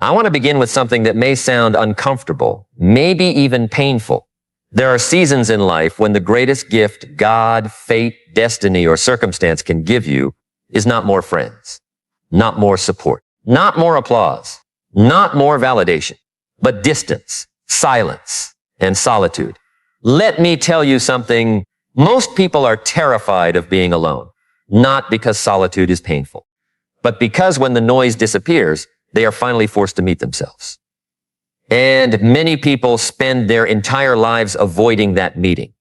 I want to begin with something that may sound uncomfortable, maybe even painful. There are seasons in life when the greatest gift God, fate, destiny, or circumstance can give you is not more friends, not more support, not more applause, not more validation, but distance, silence, and solitude. Let me tell you something. Most people are terrified of being alone, not because solitude is painful, but because when the noise disappears, they are finally forced to meet themselves. And many people spend their entire lives avoiding that meeting.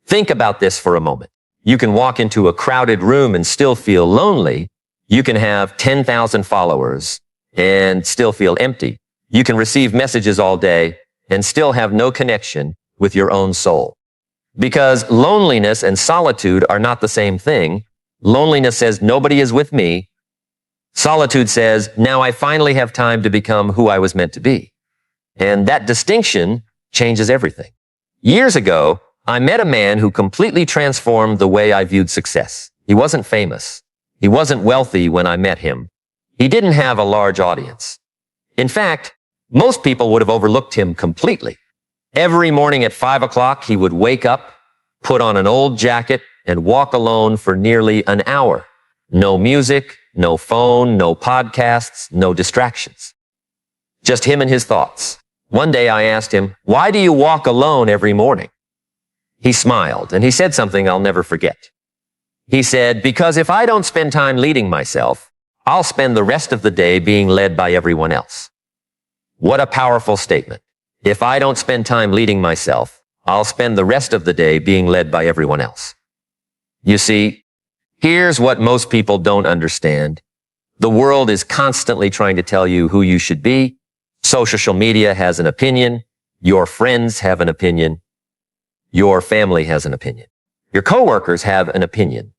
Think about this for a moment. You can walk into a crowded room and still feel lonely. You can have 10,000 followers and still feel empty. You can receive messages all day and still have no connection with your own soul. Because loneliness and solitude are not the same thing. Loneliness says, nobody is with me. Solitude says, now I finally have time to become who I was meant to be. And that distinction changes everything. Years ago, I met a man who completely transformed the way I viewed success. He wasn't famous. He wasn't wealthy when I met him. He didn't have a large audience. In fact, most people would have overlooked him completely. Every morning at 5 o'clock, he would wake up, put on an old jacket, and walk alone for nearly an hour. No music, no phone, no podcasts, no distractions. Just him and his thoughts. One day I asked him, why do you walk alone every morning? He smiled and he said something I'll never forget. He said, because if I don't spend time leading myself, I'll spend the rest of the day being led by everyone else. What a powerful statement. If I don't spend time leading myself, I'll spend the rest of the day being led by everyone else. You see, here's what most people don't understand. The world is constantly trying to tell you who you should be. Social media has an opinion. Your friends have an opinion. Your family has an opinion. Your coworkers have an opinion.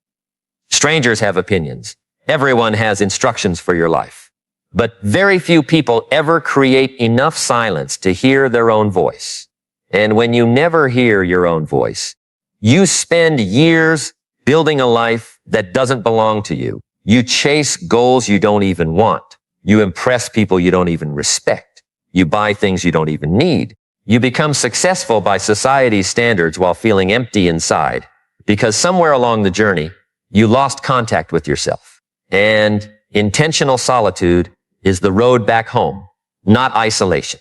Strangers have opinions. Everyone has instructions for your life. But very few people ever create enough silence to hear their own voice. And when you never hear your own voice, you spend years building a life that doesn't belong to you. You chase goals you don't even want. You impress people you don't even respect. You buy things you don't even need. You become successful by society's standards while feeling empty inside because somewhere along the journey, you lost contact with yourself. And intentional solitude is the road back home, not isolation,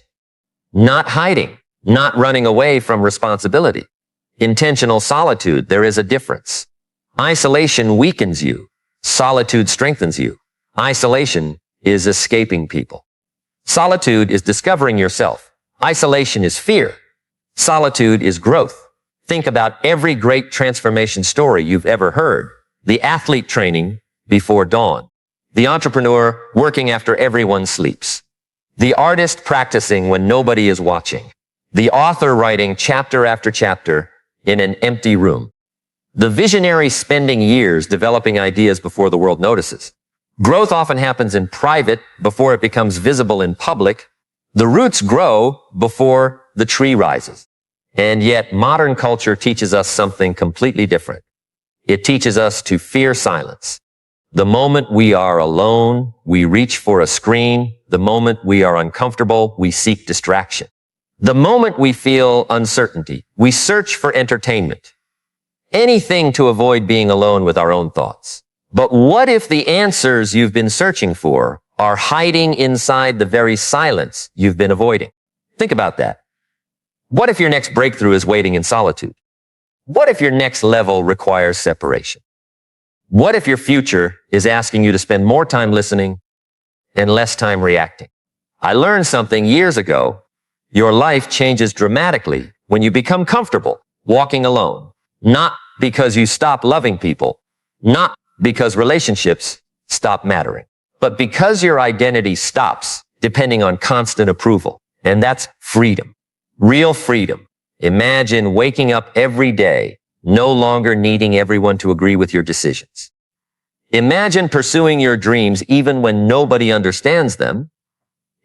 not hiding, not running away from responsibility. Intentional solitude, there is a difference. Isolation weakens you. Solitude strengthens you. Isolation is escaping people. Solitude is discovering yourself. Isolation is fear. Solitude is growth. Think about every great transformation story you've ever heard. The athlete training before dawn. The entrepreneur working after everyone sleeps. The artist practicing when nobody is watching. The author writing chapter after chapter in an empty room. The visionary spending years developing ideas before the world notices. Growth often happens in private before it becomes visible in public. The roots grow before the tree rises. And yet modern culture teaches us something completely different. It teaches us to fear silence. The moment we are alone, we reach for a screen. The moment we are uncomfortable, we seek distraction. The moment we feel uncertainty, we search for entertainment. Anything to avoid being alone with our own thoughts. But what if the answers you've been searching for are hiding inside the very silence you've been avoiding? Think about that. What if your next breakthrough is waiting in solitude? What if your next level requires separation? What if your future is asking you to spend more time listening and less time reacting? I learned something years ago. Your life changes dramatically when you become comfortable walking alone. Not because you stop loving people, not because relationships stop mattering, but because your identity stops depending on constant approval. And that's freedom. Real freedom. Imagine waking up every day, no longer needing everyone to agree with your decisions. Imagine pursuing your dreams even when nobody understands them.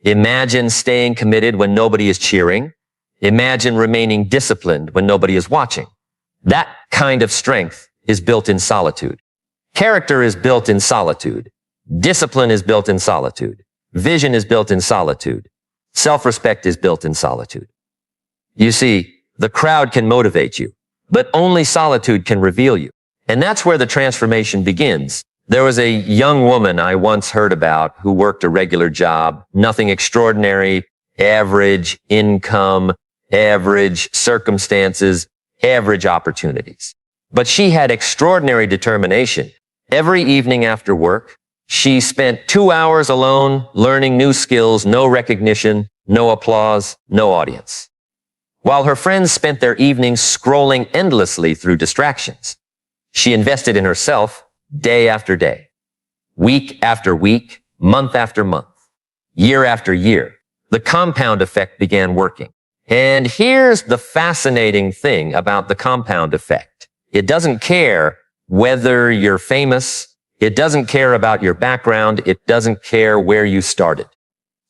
Imagine staying committed when nobody is cheering. Imagine remaining disciplined when nobody is watching. That kind of strength is built in solitude. Character is built in solitude. Discipline is built in solitude. Vision is built in solitude. Self-respect is built in solitude. You see, the crowd can motivate you, but only solitude can reveal you. And that's where the transformation begins. There was a young woman I once heard about who worked a regular job, nothing extraordinary, average income, average circumstances, average opportunities. But she had extraordinary determination. Every evening after work, she spent 2 hours alone learning new skills, no recognition, no applause, no audience. While her friends spent their evenings scrolling endlessly through distractions, she invested in herself day after day, week after week, month after month, year after year. The compound effect began working. And here's the fascinating thing about the compound effect. It doesn't care whether you're famous. It doesn't care about your background. It doesn't care where you started.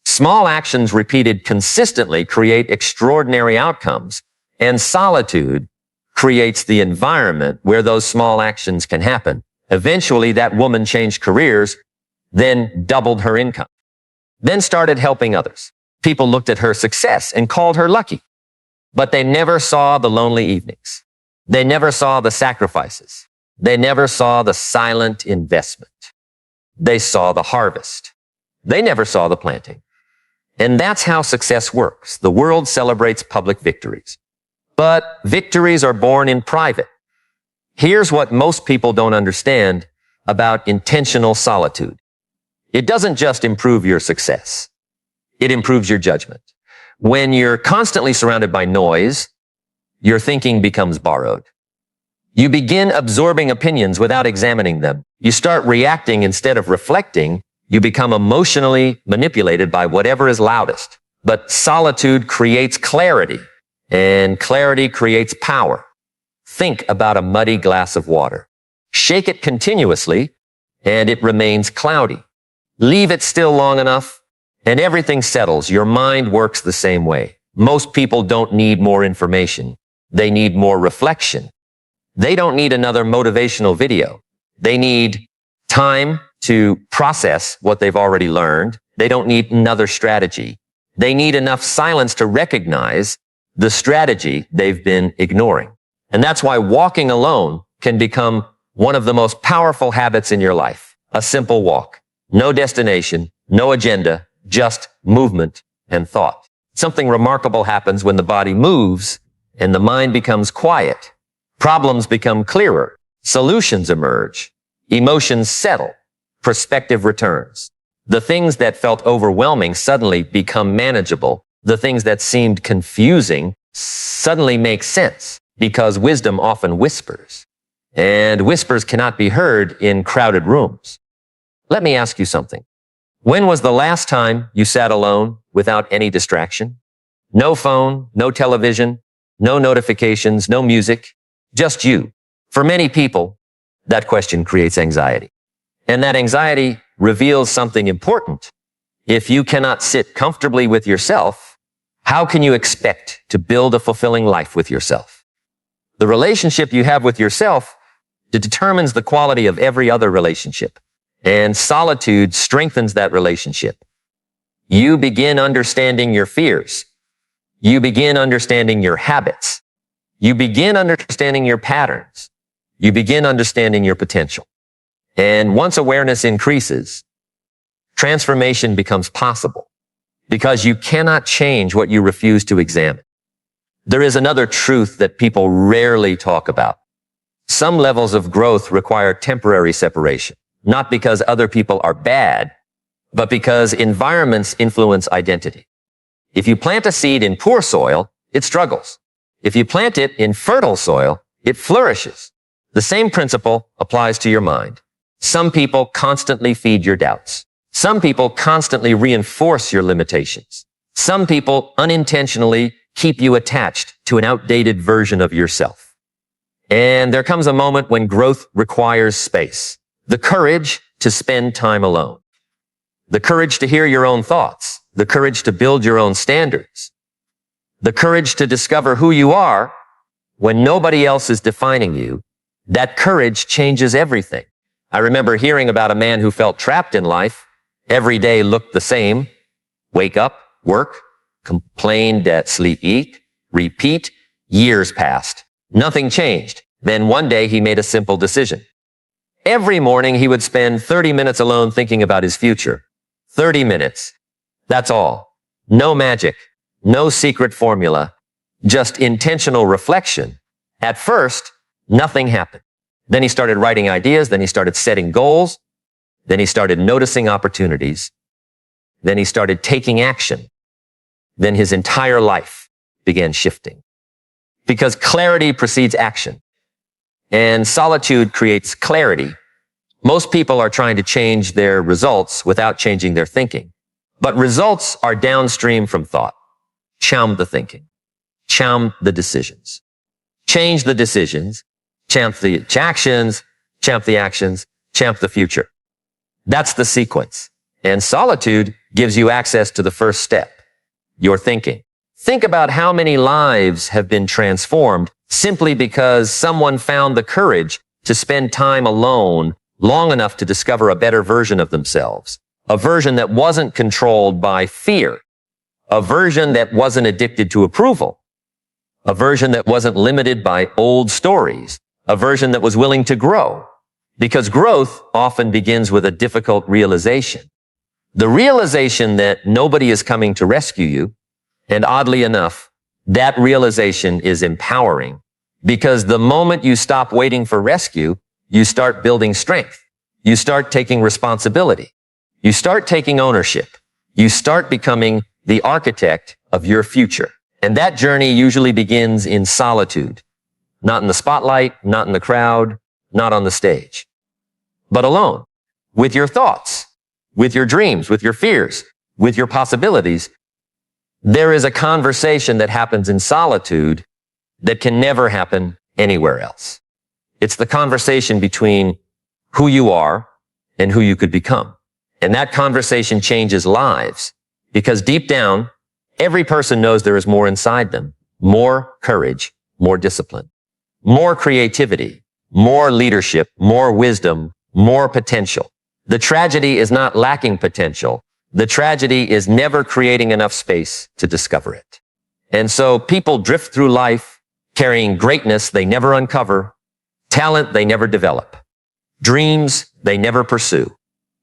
Small actions repeated consistently create extraordinary outcomes, and solitude creates the environment where those small actions can happen. Eventually, that woman changed careers, then doubled her income, then started helping others. People looked at her success and called her lucky, but they never saw the lonely evenings. They never saw the sacrifices. They never saw the silent investment. They saw the harvest. They never saw the planting. And that's how success works. The world celebrates public victories, but victories are born in private. Here's what most people don't understand about intentional solitude. It doesn't just improve your success. It improves your judgment. When you're constantly surrounded by noise, your thinking becomes borrowed. You begin absorbing opinions without examining them. You start reacting instead of reflecting. You become emotionally manipulated by whatever is loudest. But solitude creates clarity, and clarity creates power. Think about a muddy glass of water. Shake it continuously, and it remains cloudy. Leave it still long enough, and everything settles. Your mind works the same way. Most people don't need more information. They need more reflection. They don't need another motivational video. They need time to process what they've already learned. They don't need another strategy. They need enough silence to recognize the strategy they've been ignoring. And that's why walking alone can become one of the most powerful habits in your life. A simple walk. No destination, no agenda, just movement and thought. Something remarkable happens when the body moves and the mind becomes quiet. Problems become clearer. Solutions emerge. Emotions settle. Perspective returns. The things that felt overwhelming suddenly become manageable. The things that seemed confusing suddenly make sense because wisdom often whispers. And whispers cannot be heard in crowded rooms. Let me ask you something. When was the last time you sat alone without any distraction? No phone, no television, no notifications, no music, just you. For many people, that question creates anxiety. And that anxiety reveals something important. If you cannot sit comfortably with yourself, how can you expect to build a fulfilling life with yourself? The relationship you have with yourself determines the quality of every other relationship. And solitude strengthens that relationship. You begin understanding your fears. You begin understanding your habits. You begin understanding your patterns. You begin understanding your potential. And once awareness increases, transformation becomes possible because you cannot change what you refuse to examine. There is another truth that people rarely talk about. Some levels of growth require temporary separation, not because other people are bad, but because environments influence identity. If you plant a seed in poor soil, it struggles. If you plant it in fertile soil, it flourishes. The same principle applies to your mind. Some people constantly feed your doubts. Some people constantly reinforce your limitations. Some people unintentionally keep you attached to an outdated version of yourself. And there comes a moment when growth requires space. The courage to spend time alone. The courage to hear your own thoughts. The courage to build your own standards. The courage to discover who you are when nobody else is defining you. That courage changes everything. I remember hearing about a man who felt trapped in life Every day looked the same. Wake up, work, complain, debt, sleep, eat, repeat. Years passed. Nothing changed. Then one day he made a simple decision. Every morning he would spend 30 minutes alone thinking about his future. 30 minutes. That's all. No magic. No secret formula. Just intentional reflection. At first, nothing happened. Then he started writing ideas. Then he started setting goals. Then he started noticing opportunities. Then he started taking action. Then his entire life began shifting. Because clarity precedes action. And solitude creates clarity. Most people are trying to change their results without changing their thinking. But results are downstream from thought. Chum the thinking. Chum the decisions. Change the decisions. Champ the actions. Champ the actions. Champ the future. That's the sequence. And solitude gives you access to the first step. Your thinking. Think about how many lives have been transformed simply because someone found the courage to spend time alone long enough to discover a better version of themselves. A version that wasn't controlled by fear. A version that wasn't addicted to approval. A version that wasn't limited by old stories. A version that was willing to grow. Because growth often begins with a difficult realization. The realization that nobody is coming to rescue you. And oddly enough, that realization is empowering. Because the moment you stop waiting for rescue, you start building strength. You start taking responsibility. You start taking ownership. You start becoming the architect of your future. And that journey usually begins in solitude. Not in the spotlight, not in the crowd, not on the stage. But alone. With your thoughts. With your dreams. With your fears. With your possibilities. There is a conversation that happens in solitude that can never happen anywhere else. It's the conversation between who you are and who you could become. And that conversation changes lives because deep down, every person knows there is more inside them. More courage, more discipline, more creativity, more leadership, more wisdom, more potential. The tragedy is not lacking potential. The tragedy is never creating enough space to discover it. And so people drift through life carrying greatness they never uncover, talent they never develop, dreams they never pursue,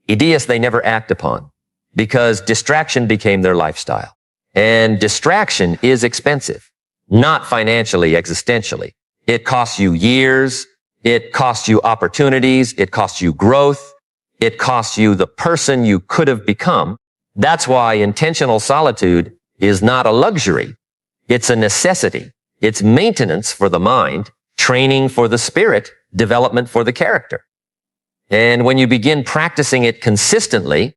ideas they never act upon, because distraction became their lifestyle. And distraction is expensive, not financially, existentially. It costs you years, it costs you opportunities, it costs you growth, it costs you the person you could have become. That's why intentional solitude is not a luxury. It's a necessity. It's maintenance for the mind, training for the spirit, development for the character. And when you begin practicing it consistently,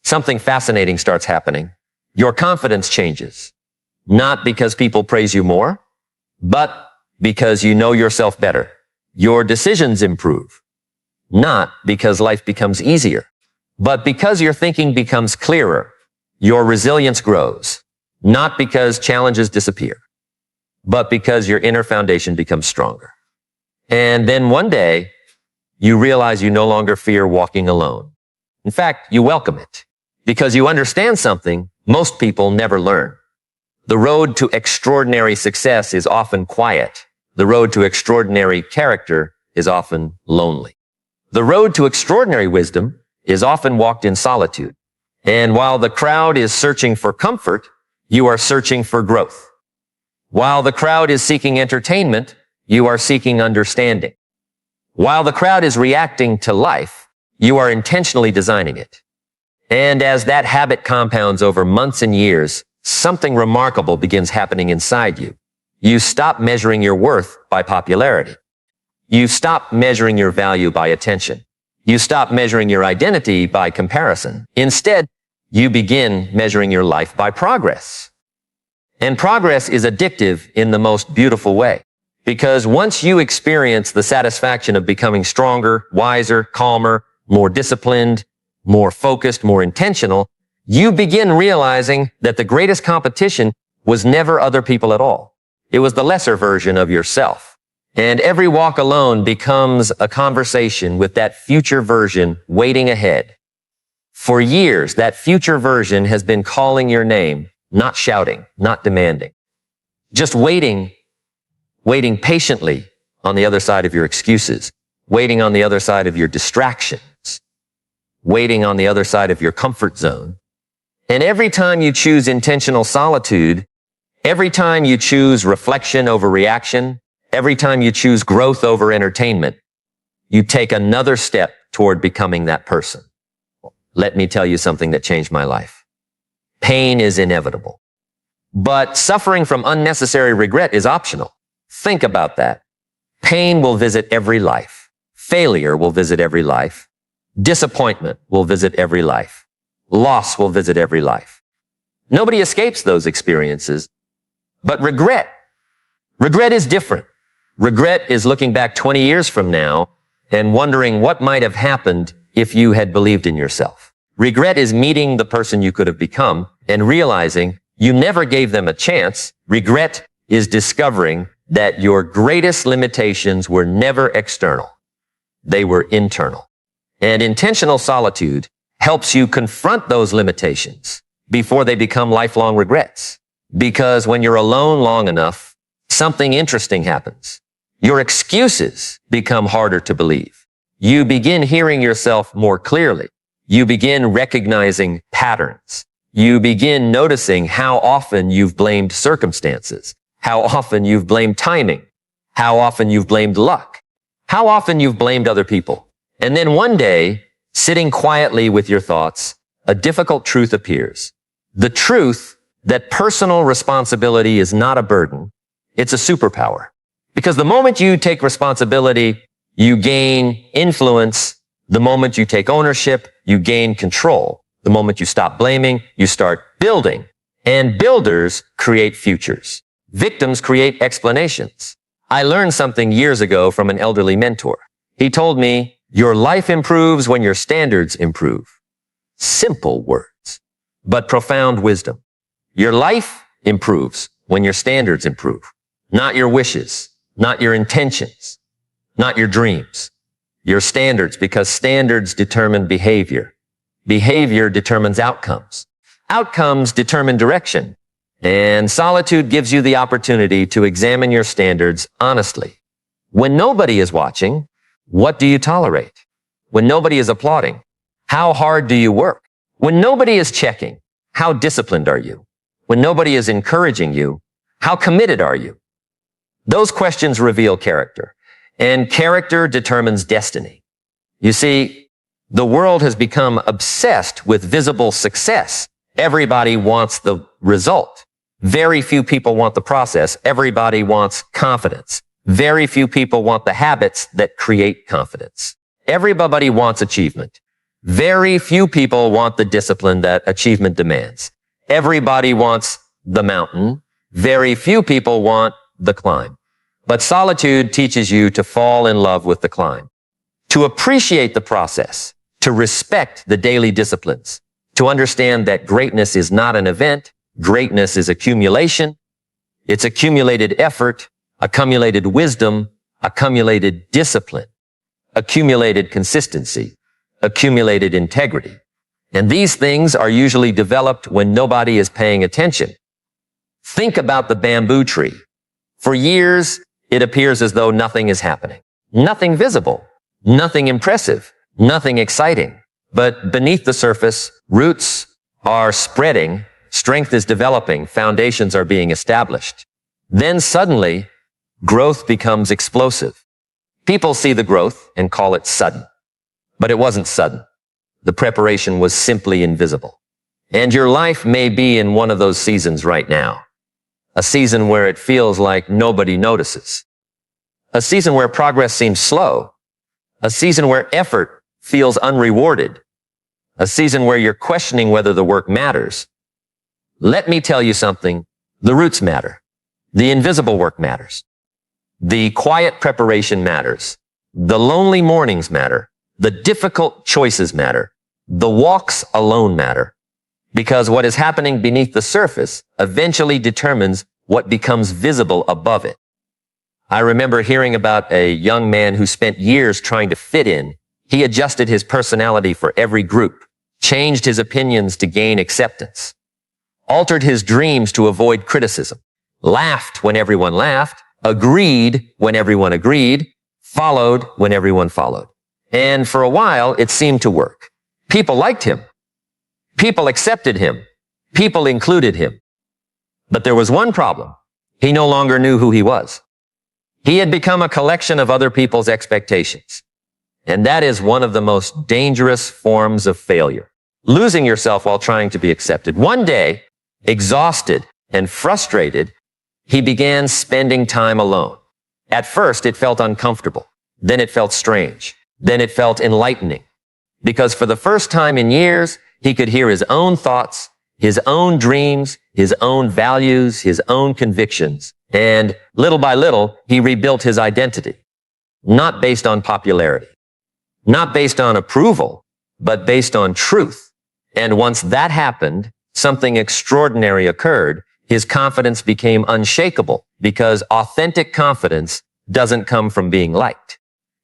something fascinating starts happening. Your confidence changes. Not because people praise you more, but because you know yourself better. Your decisions improve. Not because life becomes easier, but because your thinking becomes clearer. Your resilience grows. Not because challenges disappear, but because your inner foundation becomes stronger. And then one day, you realize you no longer fear walking alone. In fact, you welcome it because you understand something most people never learn. The road to extraordinary success is often quiet. The road to extraordinary character is often lonely. The road to extraordinary wisdom is often walked in solitude. And while the crowd is searching for comfort, you are searching for growth. While the crowd is seeking entertainment, you are seeking understanding. While the crowd is reacting to life, you are intentionally designing it. And as that habit compounds over months and years, something remarkable begins happening inside you. You stop measuring your worth by popularity. You stop measuring your value by attention. You stop measuring your identity by comparison. Instead, you begin measuring your life by progress. And progress is addictive in the most beautiful way. Because once you experience the satisfaction of becoming stronger, wiser, calmer, more disciplined, more focused, more intentional, you begin realizing that the greatest competition was never other people at all. It was the lesser version of yourself. And every walk alone becomes a conversation with that future version waiting ahead. For years, that future version has been calling your name, not shouting, not demanding, just waiting patiently on the other side of your excuses, waiting on the other side of your distractions, waiting on the other side of your comfort zone. And every time you choose intentional solitude, every time you choose reflection over reaction, every time you choose growth over entertainment, you take another step toward becoming that person. Let me tell you something that changed my life. Pain is inevitable, but suffering from unnecessary regret is optional. Think about that. Pain will visit every life. Failure will visit every life. Disappointment will visit every life. Loss will visit every life. Nobody escapes those experiences, but regret is different. Regret is looking back 20 years from now and wondering what might have happened if you had believed in yourself. Regret is meeting the person you could have become and realizing you never gave them a chance. Regret is discovering that your greatest limitations were never external. They were internal. And intentional solitude helps you confront those limitations before they become lifelong regrets. Because when you're alone long enough, something interesting happens. Your excuses become harder to believe. You begin hearing yourself more clearly. You begin recognizing patterns. You begin noticing how often you've blamed circumstances, how often you've blamed timing, how often you've blamed luck, how often you've blamed other people. And then one day, sitting quietly with your thoughts, a difficult truth appears. The truth that personal responsibility is not a burden, it's a superpower. Because the moment you take responsibility, you gain influence. The moment you take ownership, you gain control. The moment you stop blaming, you start building. And builders create futures. Victims create explanations. I learned something years ago from an elderly mentor. He told me, your life improves when your standards improve. Simple words, but profound wisdom. Your life improves when your standards improve. Not your wishes, not your intentions, not your dreams, your standards, because standards determine behavior. Behavior determines outcomes. Outcomes determine direction. And solitude gives you the opportunity to examine your standards honestly. When nobody is watching, what do you tolerate? When nobody is applauding, how hard do you work? When nobody is checking, how disciplined are you? When nobody is encouraging you, how committed are you? Those questions reveal character. And character determines destiny. You see, the world has become obsessed with visible success. Everybody wants the result. Very few people want the process. Everybody wants confidence. Very few people want the habits that create confidence. Everybody wants achievement. Very few people want the discipline that achievement demands. Everybody wants the mountain. Very few people want the climb. But solitude teaches you to fall in love with the climb, to appreciate the process, to respect the daily disciplines, to understand that greatness is not an event. Greatness is accumulation. It's accumulated effort, accumulated wisdom, accumulated discipline, accumulated consistency, accumulated integrity. And these things are usually developed when nobody is paying attention. Think about the bamboo tree. For years, it appears as though nothing is happening. Nothing visible, nothing impressive, nothing exciting. But beneath the surface, roots are spreading, strength is developing, foundations are being established. Then suddenly, growth becomes explosive. People see the growth and call it sudden. But it wasn't sudden. The preparation was simply invisible. And your life may be in one of those seasons right now. A season where it feels like nobody notices. A season where progress seems slow. A season where effort feels unrewarded. A season where you're questioning whether the work matters. Let me tell you something. The roots matter. The invisible work matters. The quiet preparation matters. The lonely mornings matter. The difficult choices matter. The walks alone matter. Because what is happening beneath the surface eventually determines what becomes visible above it. I remember hearing about a young man who spent years trying to fit in. He adjusted his personality for every group, changed his opinions to gain acceptance, altered his dreams to avoid criticism, laughed when everyone laughed, agreed when everyone agreed, followed when everyone followed. And for a while, it seemed to work. People liked him. People accepted him. People included him. But there was one problem. He no longer knew who he was. He had become a collection of other people's expectations. And that is one of the most dangerous forms of failure. Losing yourself while trying to be accepted. One day, exhausted and frustrated, he began spending time alone. At first, it felt uncomfortable. Then it felt strange. Then it felt enlightening. Because for the first time in years, he could hear his own thoughts, his own dreams, his own values, his own convictions. And little by little, he rebuilt his identity. Not based on popularity. Not based on approval, but based on truth. And once that happened, something extraordinary occurred. His confidence became unshakable because authentic confidence doesn't come from being liked.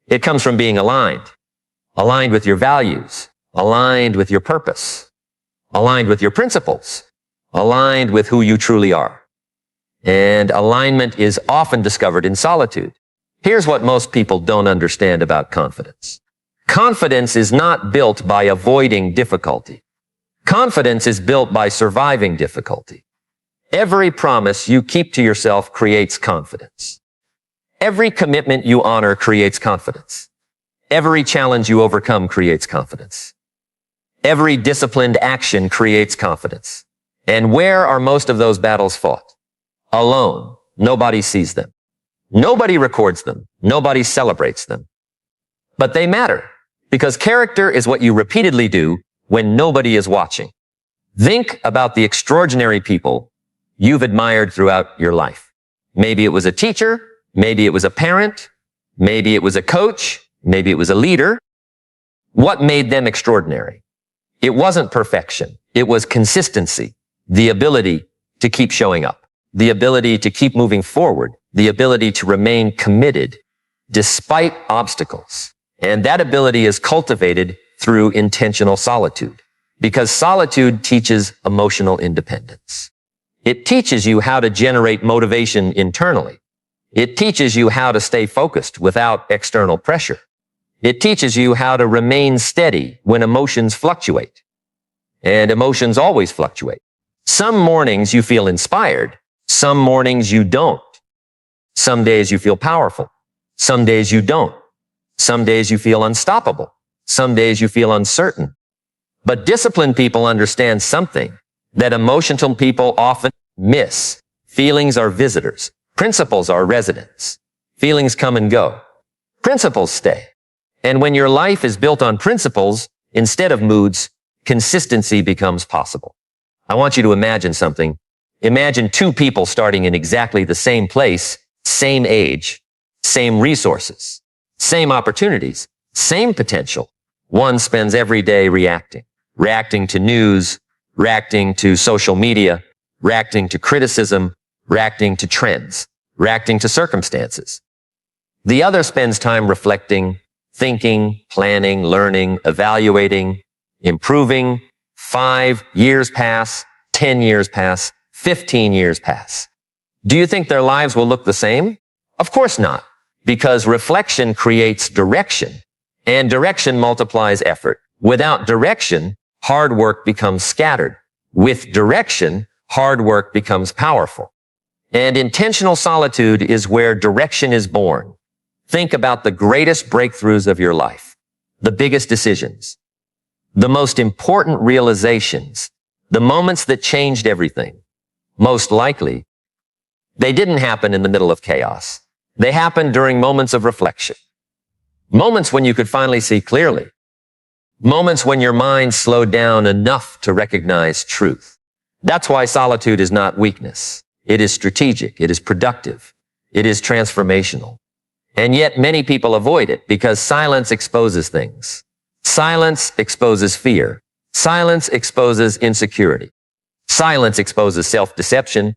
It comes from being aligned. Aligned with your values. Aligned with your purpose. Aligned with your principles. Aligned with who you truly are. And alignment is often discovered in solitude. Here's what most people don't understand about confidence. Confidence is not built by avoiding difficulty. Confidence is built by surviving difficulty. Every promise you keep to yourself creates confidence. Every commitment you honor creates confidence. Every challenge you overcome creates confidence. Every disciplined action creates confidence. And where are most of those battles fought? Alone. Nobody sees them. Nobody records them. Nobody celebrates them. But they matter because character is what you repeatedly do when nobody is watching. Think about the extraordinary people you've admired throughout your life. Maybe it was a teacher. Maybe it was a parent. Maybe it was a coach. Maybe it was a leader. What made them extraordinary? It wasn't perfection. It was consistency, the ability to keep showing up, the ability to keep moving forward, the ability to remain committed despite obstacles. And that ability is cultivated through intentional solitude because solitude teaches emotional independence. It teaches you how to generate motivation internally. It teaches you how to stay focused without external pressure. It teaches you how to remain steady when emotions fluctuate. And emotions always fluctuate. Some mornings you feel inspired. Some mornings you don't. Some days you feel powerful. Some days you don't. Some days you feel unstoppable. Some days you feel uncertain. But disciplined people understand something that emotional people often miss. Feelings are visitors. Principles are residents. Feelings come and go. Principles stay. And when your life is built on principles instead of moods, consistency becomes possible. I want you to imagine something. Imagine two people starting in exactly the same place, same age, same resources, same opportunities, same potential. One spends every day reacting to news, reacting to social media, reacting to criticism, reacting to trends, reacting to circumstances. The other spends time reflecting, thinking, planning, learning, evaluating, improving. 5 years pass, 10 years pass, 15 years pass. Do you think their lives will look the same? Of course not, because reflection creates direction, and direction multiplies effort. Without direction, hard work becomes scattered. With direction, hard work becomes powerful. And intentional solitude is where direction is born. Think about the greatest breakthroughs of your life, the biggest decisions, the most important realizations, the moments that changed everything. Most likely, they didn't happen in the middle of chaos. They happened during moments of reflection. Moments when you could finally see clearly. Moments when your mind slowed down enough to recognize truth. That's why solitude is not weakness. It is strategic. It is productive. It is transformational. And yet many people avoid it because silence exposes things. Silence exposes fear. Silence exposes insecurity. Silence exposes self-deception.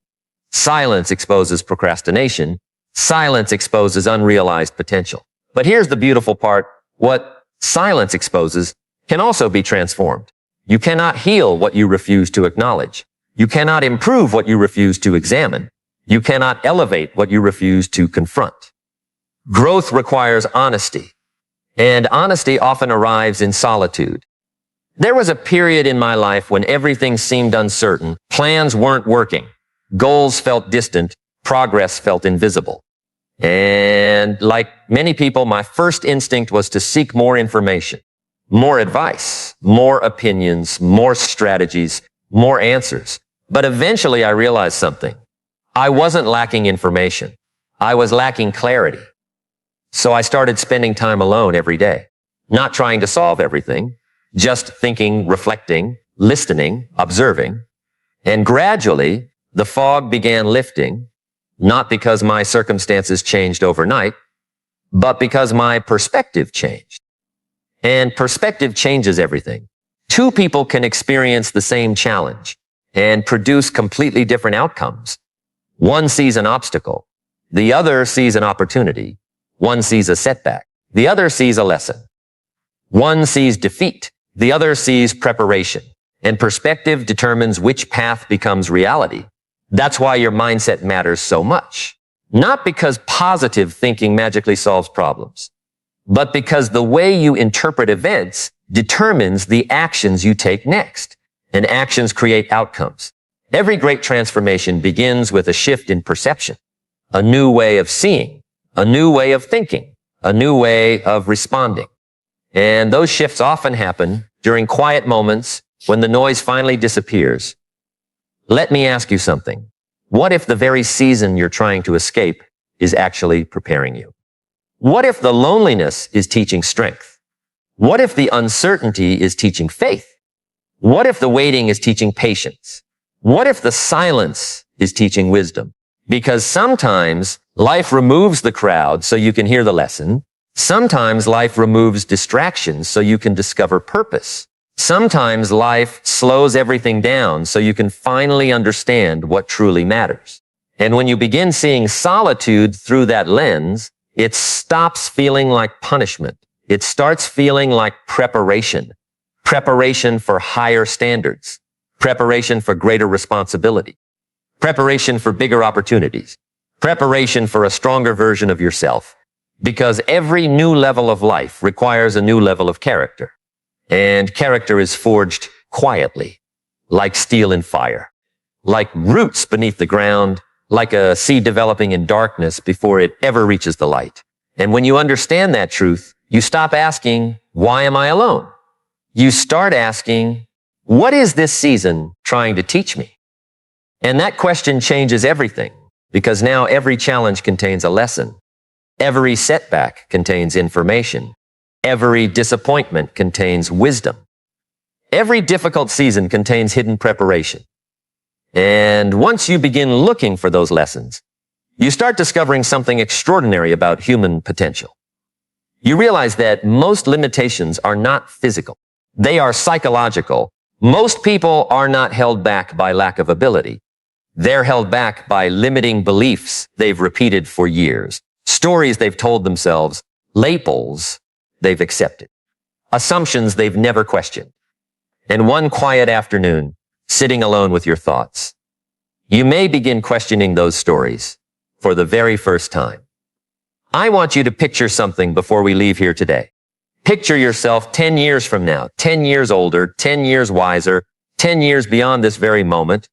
Silence exposes procrastination. Silence exposes unrealized potential. But here's the beautiful part. What silence exposes can also be transformed. You cannot heal what you refuse to acknowledge. You cannot improve what you refuse to examine. You cannot elevate what you refuse to confront. Growth requires honesty, and honesty often arrives in solitude. There was a period in my life when everything seemed uncertain, plans weren't working, goals felt distant, progress felt invisible. And like many people, my first instinct was to seek more information, more advice, more opinions, more strategies, more answers. But eventually I realized something. I wasn't lacking information. I was lacking clarity. So I started spending time alone every day, not trying to solve everything, just thinking, reflecting, listening, observing. And gradually, the fog began lifting, not because my circumstances changed overnight, but because my perspective changed. And perspective changes everything. Two people can experience the same challenge and produce completely different outcomes. One sees an obstacle. The other sees an opportunity. One sees a setback. The other sees a lesson. One sees defeat. The other sees preparation. And perspective determines which path becomes reality. That's why your mindset matters so much. Not because positive thinking magically solves problems, but because the way you interpret events determines the actions you take next. And actions create outcomes. Every great transformation begins with a shift in perception, a new way of seeing, a new way of thinking, a new way of responding. And those shifts often happen during quiet moments when the noise finally disappears. Let me ask you something. What if the very season you're trying to escape is actually preparing you? What if the loneliness is teaching strength? What if the uncertainty is teaching faith? What if the waiting is teaching patience? What if the silence is teaching wisdom? Because sometimes life removes the crowd so you can hear the lesson. Sometimes life removes distractions so you can discover purpose. Sometimes life slows everything down so you can finally understand what truly matters. And when you begin seeing solitude through that lens, it stops feeling like punishment. It starts feeling like preparation. Preparation for higher standards. Preparation for greater responsibility. Preparation for bigger opportunities. Preparation for a stronger version of yourself. Because every new level of life requires a new level of character. And character is forged quietly, like steel in fire, like roots beneath the ground, like a seed developing in darkness before it ever reaches the light. And when you understand that truth, you stop asking, why am I alone? You start asking, what is this season trying to teach me? And that question changes everything, because now every challenge contains a lesson. Every setback contains information. Every disappointment contains wisdom. Every difficult season contains hidden preparation. And once you begin looking for those lessons, you start discovering something extraordinary about human potential. You realize that most limitations are not physical. They are psychological. Most people are not held back by lack of ability. They're held back by limiting beliefs they've repeated for years, stories they've told themselves, labels they've accepted, assumptions they've never questioned. And one quiet afternoon, sitting alone with your thoughts, you may begin questioning those stories for the very first time. I want you to picture something before we leave here today. Picture yourself 10 years from now, 10 years older, 10 years wiser, 10 years beyond this very moment,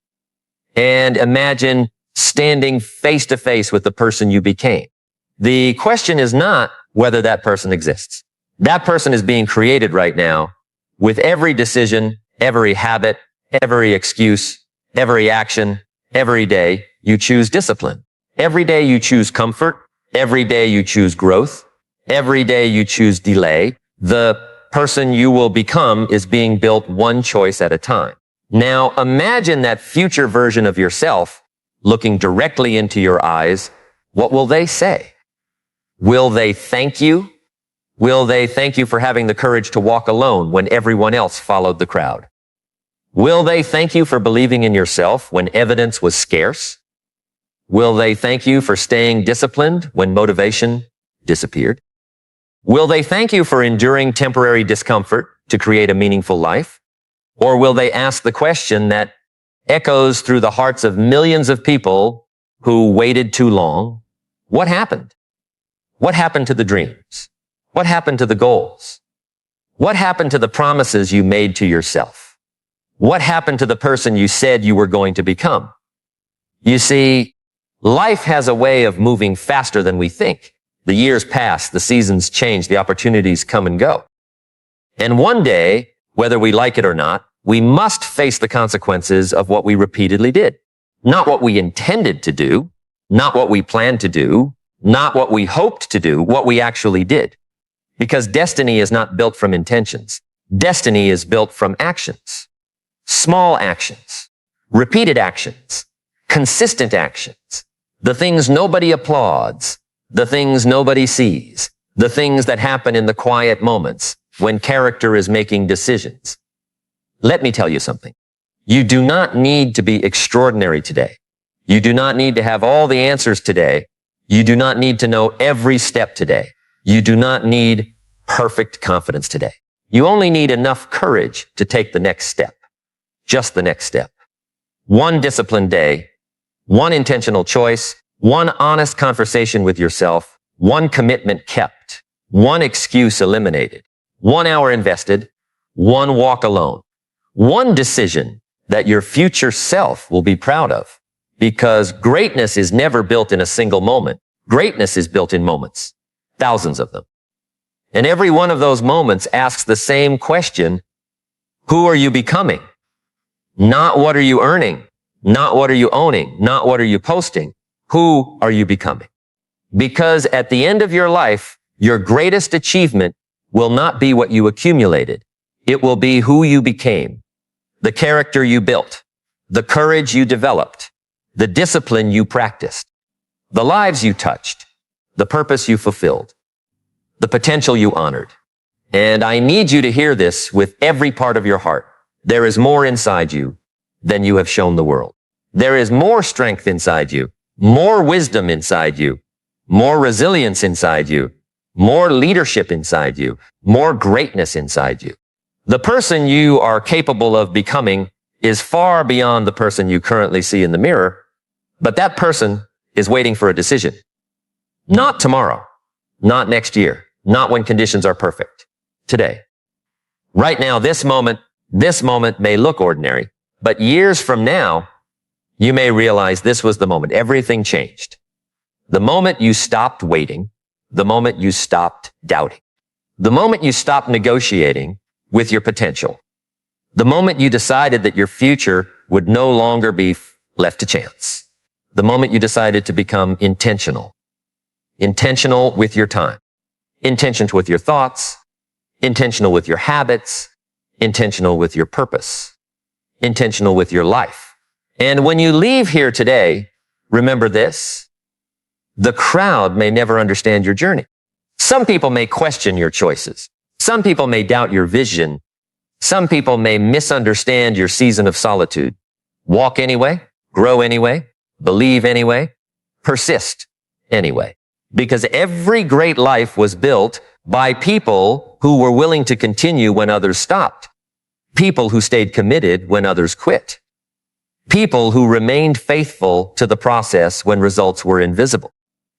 and imagine standing face to face with the person you became. The question is not whether that person exists. That person is being created right now with every decision, every habit, every excuse, every action, every day you choose discipline. Every day you choose comfort. Every day you choose growth. Every day you choose delay. The person you will become is being built one choice at a time. Now imagine that future version of yourself looking directly into your eyes. What will they say? Will they thank you? Will they thank you for having the courage to walk alone when everyone else followed the crowd? Will they thank you for believing in yourself when evidence was scarce? Will they thank you for staying disciplined when motivation disappeared? Will they thank you for enduring temporary discomfort to create a meaningful life? Or will they ask the question that echoes through the hearts of millions of people who waited too long? What happened? What happened to the dreams? What happened to the goals? What happened to the promises you made to yourself? What happened to the person you said you were going to become? You see, life has a way of moving faster than we think. The years pass, the seasons change, the opportunities come and go. And one day, whether we like it or not, we must face the consequences of what we repeatedly did. Not what we intended to do, not what we planned to do, not what we hoped to do, what we actually did. Because destiny is not built from intentions. Destiny is built from actions. Small actions, repeated actions, consistent actions, the things nobody applauds, the things nobody sees, the things that happen in the quiet moments when character is making decisions. Let me tell you something. You do not need to be extraordinary today. You do not need to have all the answers today. You do not need to know every step today. You do not need perfect confidence today. You only need enough courage to take the next step. Just the next step. One disciplined day, one intentional choice, one honest conversation with yourself, one commitment kept, one excuse eliminated, 1 hour invested, one walk alone, one decision that your future self will be proud of. Because greatness is never built in a single moment. Greatness is built in moments, thousands of them. And every one of those moments asks the same question: who are you becoming? Not what are you earning? Not what are you owning? Not what are you posting? Who are you becoming? Because at the end of your life, your greatest achievement will not be what you accumulated. It will be who you became, the character you built, the courage you developed, the discipline you practiced, the lives you touched, the purpose you fulfilled, the potential you honored. And I need you to hear this with every part of your heart. There is more inside you than you have shown the world. There is more strength inside you, more wisdom inside you, more resilience inside you, more leadership inside you, more greatness inside you. The person you are capable of becoming is far beyond the person you currently see in the mirror, but that person is waiting for a decision. Not tomorrow, not next year, not when conditions are perfect. Today. Right now, this moment may look ordinary, but years from now, you may realize this was the moment. Everything changed. The moment you stopped waiting, the moment you stopped doubting, the moment you stopped negotiating with your potential, the moment you decided that your future would no longer be left to chance, the moment you decided to become intentional with your time, intentional with your thoughts, intentional with your habits, intentional with your purpose, intentional with your life. And when you leave here today, remember this: the crowd may never understand your journey. Some people may question your choices. Some people may doubt your vision. Some people may misunderstand your season of solitude. Walk anyway, grow anyway, believe anyway, persist anyway. Because every great life was built by people who were willing to continue when others stopped. People who stayed committed when others quit. People who remained faithful to the process when results were invisible.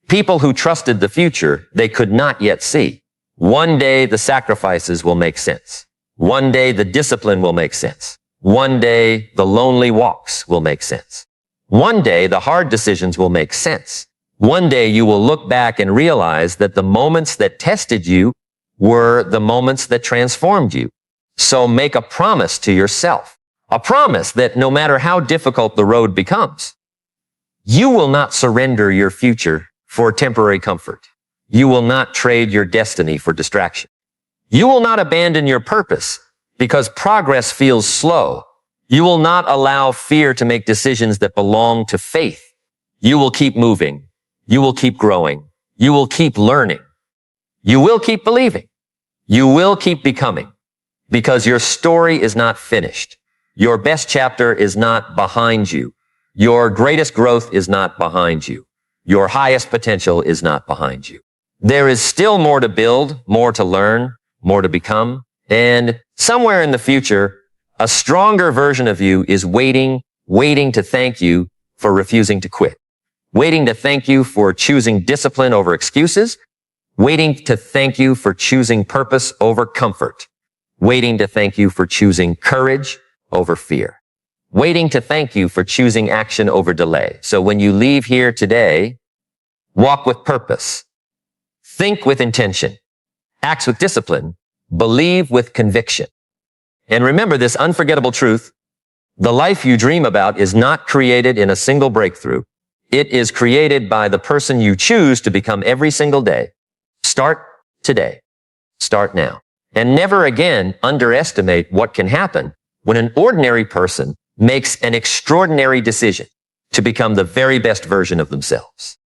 People who trusted the future they could not yet see. One day the sacrifices will make sense. One day the discipline will make sense. One day the lonely walks will make sense. One day the hard decisions will make sense. One day you will look back and realize that the moments that tested you were the moments that transformed you. So make a promise to yourself. A promise that no matter how difficult the road becomes, you will not surrender your future for temporary comfort. You will not trade your destiny for distraction. You will not abandon your purpose because progress feels slow. You will not allow fear to make decisions that belong to faith. You will keep moving. You will keep growing. You will keep learning. You will keep believing. You will keep becoming, because your story is not finished. Your best chapter is not behind you. Your greatest growth is not behind you. Your highest potential is not behind you. There is still more to build, more to learn, more to become. And somewhere in the future, A stronger version of you is waiting to thank you for refusing to quit. Waiting to thank you for choosing discipline over excuses. Waiting to thank you for choosing purpose over comfort. Waiting to thank you for choosing courage over fear. Waiting to thank you for choosing action over delay. So when you leave here today, walk with purpose. Think with intention. Act with discipline. Believe with conviction. And remember this unforgettable truth. The life you dream about is not created in a single breakthrough. It is created by the person you choose to become every single day. Start today. Start now. And never again underestimate what can happen when an ordinary person makes an extraordinary decision to become the very best version of themselves.